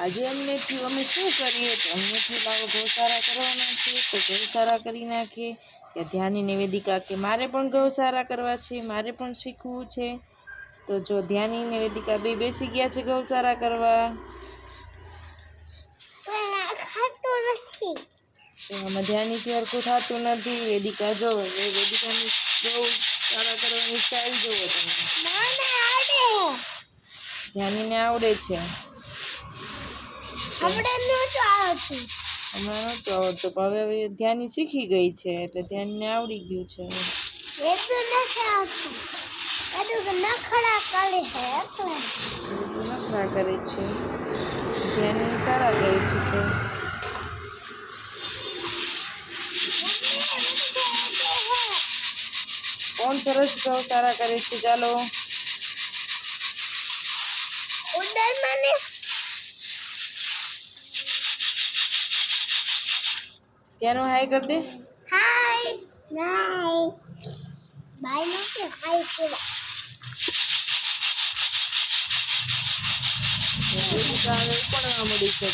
આજે અમને થયું અમે શું કરીએ તો અમને થયું લાવો ગૌસારા કરવાના છે તો ગૌસારા કરી નાખીએ. કે ધ્યાની નિવેદિકા કે મારે પણ ગૌસારા કરવા છે, મારે પણ શીખવું છે. તો જો ધ્યાની નિવેદિકા બે બેસી ગયા છે ગૌસારા કરવા. એમાં ધ્યાનીથી હરખું થતું નથી. વેદિકા જો વેદિકાની ગૌસારા કરવાની સ્ટાઈલ જોવો તમે. ધ્યાનીને આવડે છે. હમણાં નહોતું આવડતું પણ હવે ધ્યાની શીખી ગઈ છે એટલે ધ્યાનને આવડી ગયું છે. નખરા કરે છે. ધ્યાની સારા કરે છે. કોણ સરસ ગૌસારા કરે છે? ચાલો ત્યાંનું હાય કર દે. હાય બાય બાય નો કે હાય બોલા. વેદિકા હવે પડવા મળી છે.